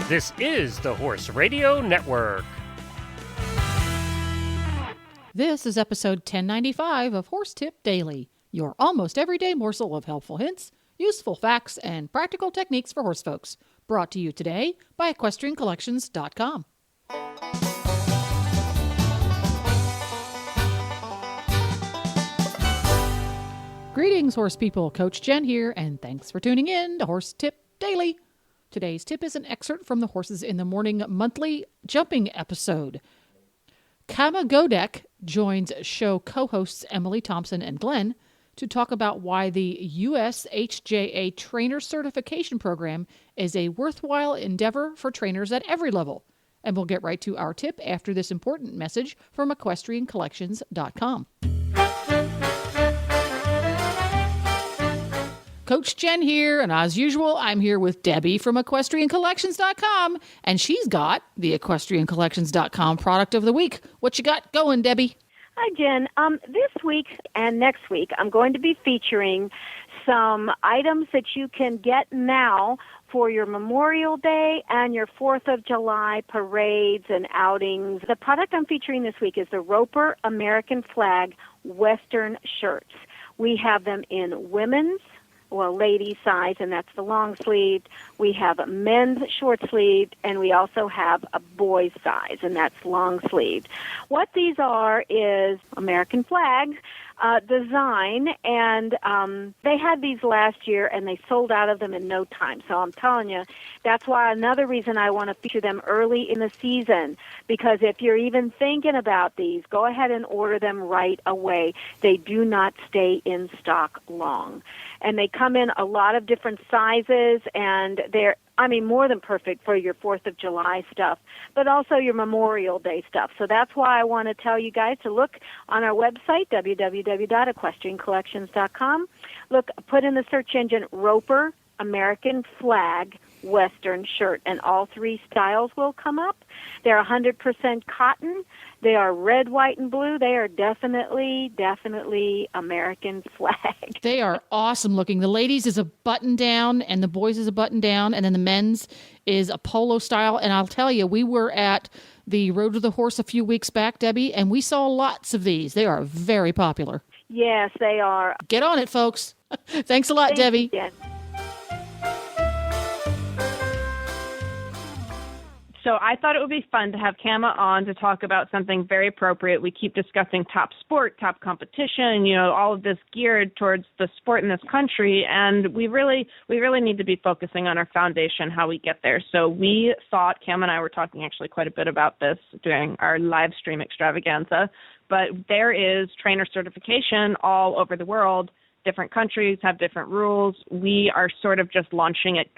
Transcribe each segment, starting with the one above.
This is the Horse Radio Network. This is episode 1095 of Horse Tip Daily, your almost everyday morsel of helpful hints, useful facts, and practical techniques for horse folks. Brought to you today by EquestrianCollections.com. Greetings, horse people. Coach Jen here, and thanks for tuning in to Horse Tip Daily. Today's tip is an excerpt from the Horses in the Morning monthly jumping episode. Godek joins show co-hosts Emily Thompson and Glenn to talk about why the USHJA Trainer Certification Program is a worthwhile endeavor for trainers at every level. And we'll get right to our tip after this important message from EquestrianCollections.com. Coach Jen here, and as usual, I'm here with Debbie from EquestrianCollections.com, and she's got the EquestrianCollections.com product of the week. What you got going, Debbie? Hi, Jen. This week and next week, I'm going to be featuring some items that you can get now for your Memorial Day and your 4th of July parades and outings. The product I'm featuring this week is the Roper American Flag Western shirts. We have them in women's, ladies size, and that's the long sleeved. We have a men's short sleeved, and we also have a boys size, and that's long sleeved. What these are is American flag design, and they had these last year, and they sold out of them in no time. So I'm telling you, that's why another reason I want to feature them early in the season, because if you're even thinking about these, go ahead and order them right away. They do not stay in stock long. And they come in a lot of different sizes, and they're more than perfect for your 4th of July stuff, but also your Memorial Day stuff. So that's why I want to tell you guys to look on our website, www.EquestrianCollections.com. Look, put in the search engine Roper American Flag Western shirt, and all three styles will come up. They're 100% cotton. They are red, white, and blue. They are definitely American flag. They are awesome looking. The ladies is a button down, and the boys is a button down, and then the men's is a polo style. And I'll tell you, we were at the Road to the Horse a few weeks back, Debbie, and we saw lots of these. They are very popular. Yes, they are. Get on it, folks. Thanks a lot, Thank Debbie. You, Jen. So I thought it would be fun to have Kama on to talk about something very appropriate. We keep discussing top sport, top competition, all of this geared towards the sport in this country, and we really need to be focusing on our foundation, how we get there. So we thought, Kama and I were talking actually quite a bit about this during our live stream extravaganza, but there is trainer certification all over the world. Different countries have different rules. We are sort of just launching it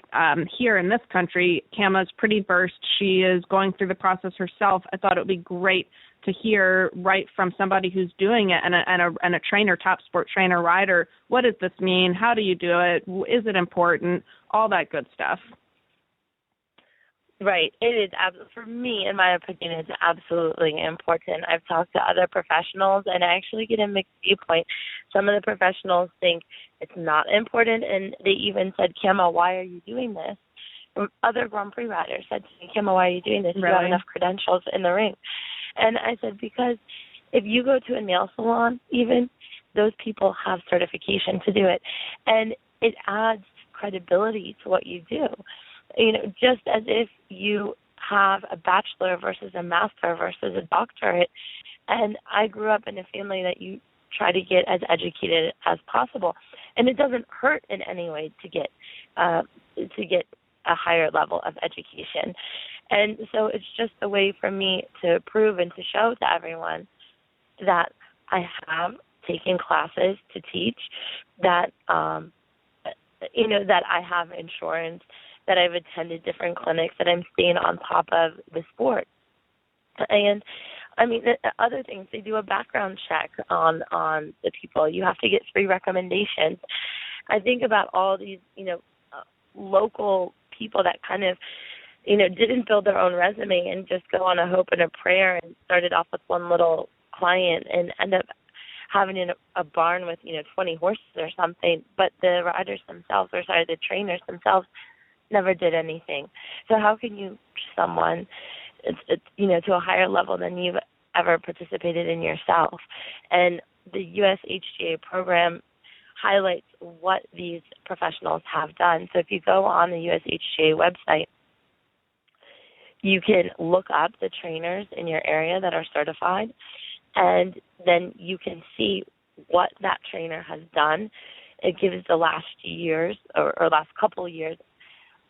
here in this country. Kama's pretty versed. She is going through the process herself. I thought it would be great to hear right from somebody who's doing it and a trainer, top sport trainer, rider. What does this mean? How do you do it? Is it important? All that good stuff. Right. It is, for me, in my opinion, it's absolutely important. I've talked to other professionals, and I actually get a mixed viewpoint. Some of the professionals think it's not important, and they even said, Kama, why are you doing this? Other Grand Prix riders said to me, Kama, why are you doing this? Really? You have enough credentials in the ring. And I said, because if you go to a nail salon, even, those people have certification to do it. And it adds credibility to what you do. Just as if you have a bachelor versus a master versus a doctorate. And I grew up in a family that you try to get as educated as possible. And it doesn't hurt in any way to get a higher level of education. And so it's just a way for me to prove and to show to everyone that I have taken classes to teach, that, that I have insurance, that I've attended different clinics, that I'm staying on top of the sport. And, other things, they do a background check on the people. You have to get 3 recommendations. I think about all these, local people that kind of, didn't build their own resume and just go on a hope and a prayer and started off with one little client and end up having a barn with, 20 horses or something. But the riders themselves, the trainers themselves, never did anything. So how can you push someone, to a higher level than you've ever participated in yourself? And the USHGA program highlights what these professionals have done. So if you go on the USHGA website, you can look up the trainers in your area that are certified, and then you can see what that trainer has done. It gives the last years or last couple years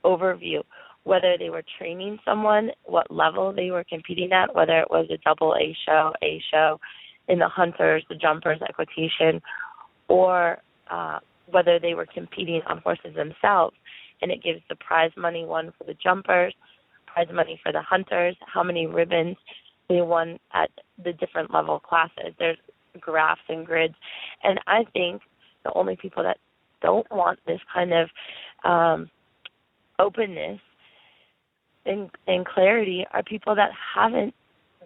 overview, whether they were training someone, what level they were competing at, whether it was a double A show in the hunters, the jumpers, equitation, or whether they were competing on horses themselves. And it gives the prize money one for the jumpers, prize money for the hunters, how many ribbons they won at the different level classes. There's graphs and grids. And I think the only people that don't want this kind of openness and clarity are people that haven't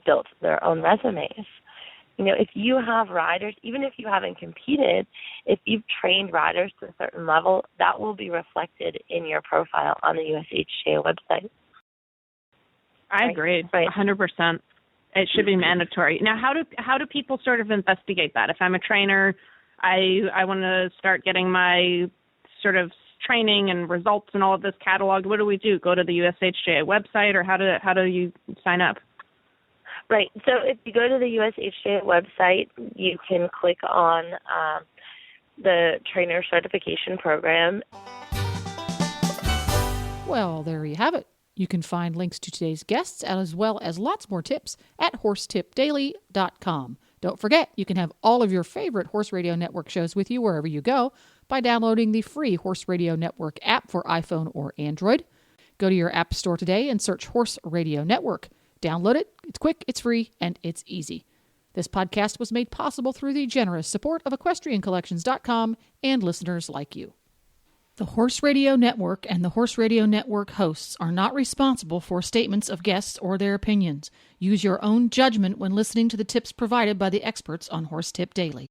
built their own resumes. If you have riders, even if you haven't competed, if you've trained riders to a certain level, that will be reflected in your profile on the USHGA website. I agree, right. 100%. It should be mandatory. Now, how do people sort of investigate that? If I'm a trainer, I want to start getting my sort of training and results and all of this cataloged. What do we do? Go to the USHGA website, or how do you sign up? Right. So if you go to the USHGA website, you can click on the trainer certification program. Well, there you have it. You can find links to today's guests as well as lots more tips at horsetipdaily.com. Don't forget, you can have all of your favorite Horse Radio Network shows with you wherever you go by downloading the free Horse Radio Network app for iPhone or Android. Go to your app store today and search Horse Radio Network. Download it. It's quick, it's free, and it's easy. This podcast was made possible through the generous support of EquestrianCollections.com and listeners like you. The Horse Radio Network and the Horse Radio Network hosts are not responsible for statements of guests or their opinions. Use your own judgment when listening to the tips provided by the experts on Horse Tip Daily.